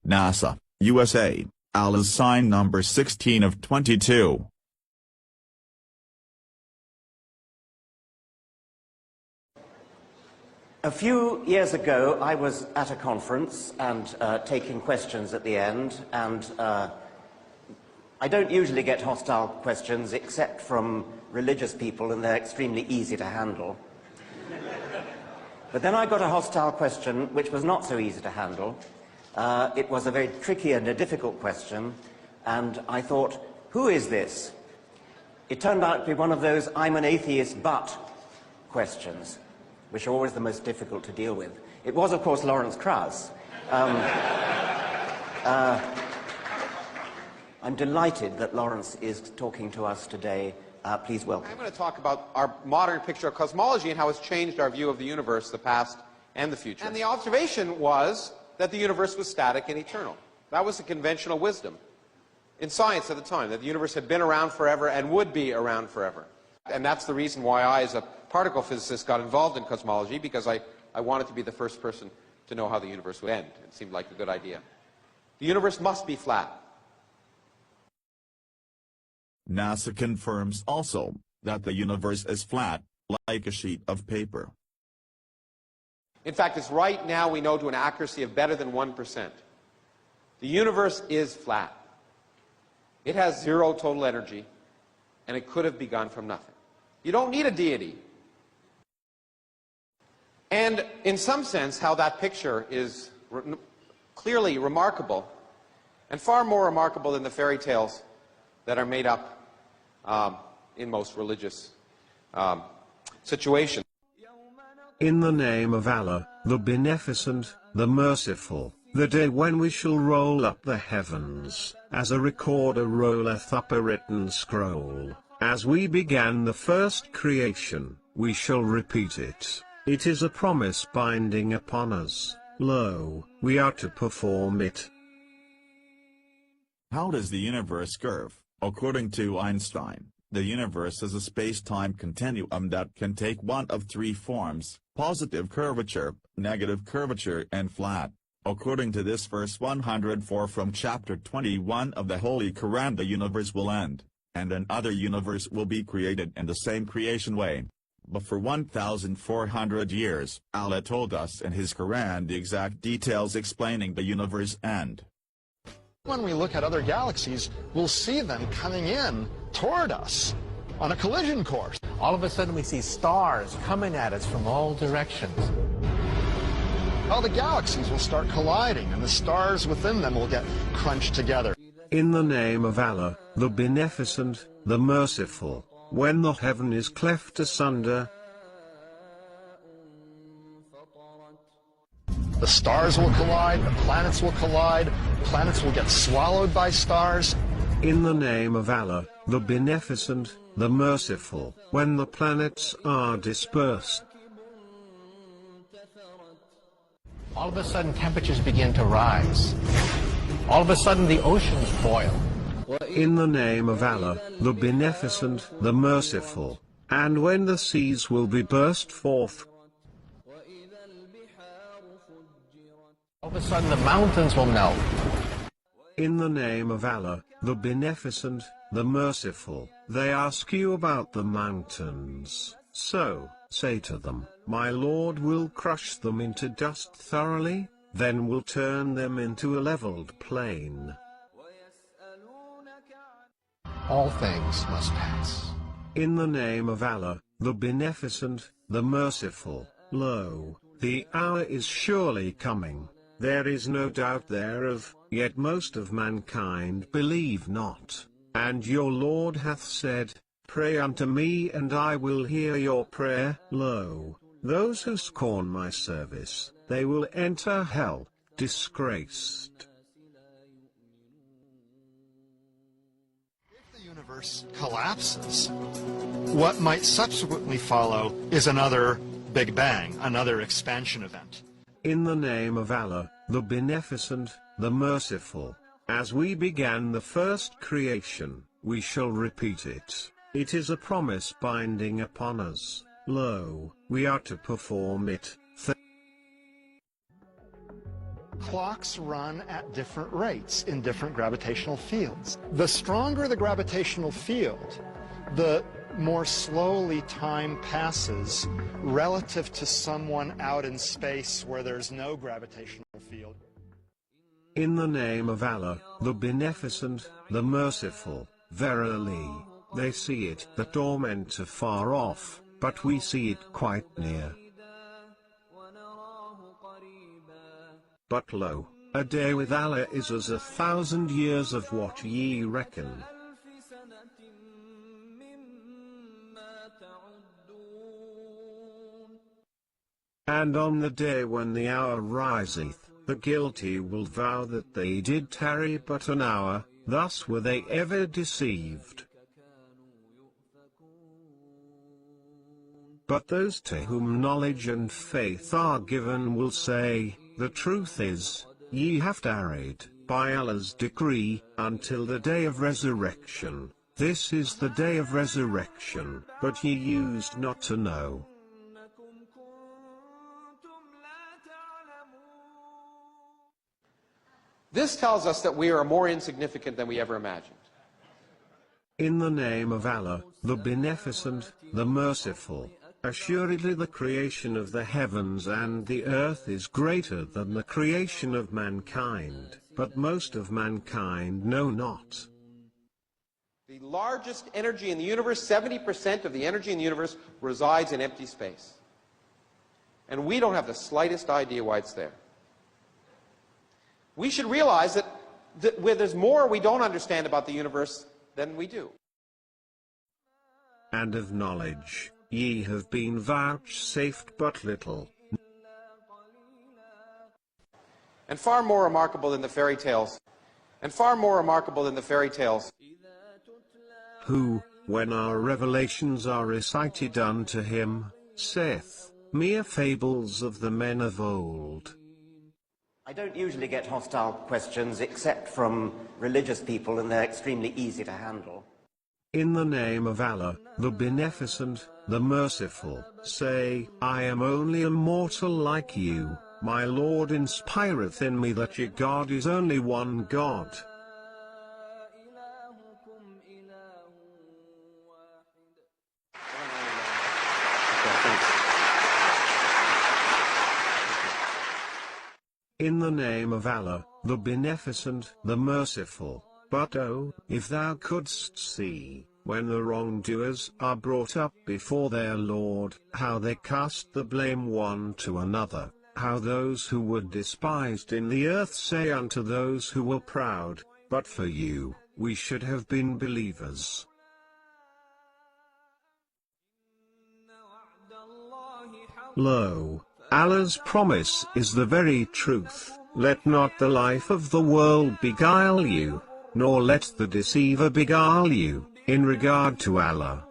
NASA, USA, Allah's sign number 16 of 22. A few years ago, I was at a conference and taking questions at the end, and I don't usually get hostile questions except from religious people, and they're extremely easy to handle. But then I got a hostile question which was not so easy to handle. It was a very tricky and a difficult question, and I thought, who is this? It turned out to be one of those I'm an atheist but questions, which are always the most difficult to deal with. It was, of course, Lawrence Krauss. I'm delighted that Lawrence is talking to us today. Please welcome. I'm going to talk about our modern picture of cosmology and how it's changed our view of the universe, the past and the future. And the observation was that the universe was static and eternal. That was the conventional wisdom in science at the time, that the universe had been around forever and would be around forever. And that's the reason why I, as a particle physicist, got involved in cosmology, because I wanted to be the first person to know how the universe would end. It seemed like a good idea. The universe must be flat. NASA confirms also that the universe is flat, like a sheet of paper. In fact, it's right now we know to an accuracy of better than 1%. The universe is flat. It has zero total energy, and it could have begun from nothing. You don't need a deity. And in some sense, how that picture is clearly remarkable, and far more remarkable than the fairy tales that are made up in most religious situations. In the name of Allah, the Beneficent, the Merciful, the day when we shall roll up the heavens, as a recorder rolleth up a written scroll. As we began the first creation, we shall repeat it. It is a promise binding upon us. Lo, we are to perform it. How does the universe curve? According to Einstein, the universe is a space-time continuum that can take one of three forms: positive curvature, negative curvature, and flat. According to this verse 104 from chapter 21 of the Holy Quran, the universe will end, and another universe will be created in the same creation way. But for 1,400 years, Allah told us in His Quran the exact details explaining the universe end. When we look at other galaxies, we'll see them coming in toward us on a collision course. All of a sudden we see stars coming at us from all directions. All the galaxies will start colliding, and the stars within them will get crunched together. In the name of Allah, the Beneficent, the Merciful, when the heaven is cleft asunder, the stars will collide, the planets will collide, planets will get swallowed by stars. In the name of Allah, the Beneficent, the Merciful, when the planets are dispersed, all of a sudden temperatures begin to rise. All of a sudden the oceans boil. in the name of Allah, the Beneficent, the Merciful, and when the seas will be burst forth, all of a sudden the mountains will melt. in the name of Allah, the Beneficent, the Merciful, they ask you about the mountains. So, say to them, my Lord will crush them into dust thoroughly, then will turn them into a leveled plain. All things must pass. In the name of Allah, the Beneficent, the Merciful, lo, the hour is surely coming, there is no doubt thereof, yet most of mankind believe not. And your Lord hath said, pray unto me and I will hear your prayer. Lo, those who scorn my service, they will enter hell, disgraced. If the universe collapses, what might subsequently follow is another Big Bang, another expansion event. In the name of Allah, the Beneficent, the Merciful, as we began the first creation, we shall repeat it. It is a promise binding upon us. Lo, we are to perform it. clocks run at different rates in different gravitational fields. The stronger the gravitational field, the more slowly time passes relative to someone out in space where there's no gravitational field. In the name of Allah, the Beneficent, the Merciful, verily, they see it that torment afar off, but we see it quite near. But lo, a day with Allah is as 1,000 years of what ye reckon. And on the day when the hour riseth, the guilty will vow that they did tarry but an hour, thus were they ever deceived. But those to whom knowledge and faith are given will say, the truth is, ye have tarried, by Allah's decree, until the day of resurrection. This is the day of resurrection, but ye used not to know. This tells us that we are more insignificant than we ever imagined. In the name of Allah, the Beneficent, the Merciful, assuredly the creation of the heavens and the earth is greater than the creation of mankind, but most of mankind know not. The largest energy in the universe, 70% of the energy in the universe, resides in empty space. And we don't have the slightest idea why it's there. We should realize that where there's more we don't understand about the universe than we do. And of knowledge, ye have been vouchsafed but little. And far more remarkable than the fairy tales, who, when our revelations are recited unto him, saith, mere fables of the men of old. I don't usually get hostile questions except from religious people, and they're extremely easy to handle. In the name of Allah, the Beneficent, the Merciful, say, I am only a mortal like you, my Lord inspireth in me that your God is only one God. In the name of Allah, the Beneficent, the Merciful, but oh, if thou couldst see, when the wrongdoers are brought up before their Lord, how they cast the blame one to another, how those who were despised in the earth say unto those who were proud, but for you, we should have been believers. Lo, Allah's promise is the very truth. Let not the life of the world beguile you, nor let the deceiver beguile you, in regard to Allah.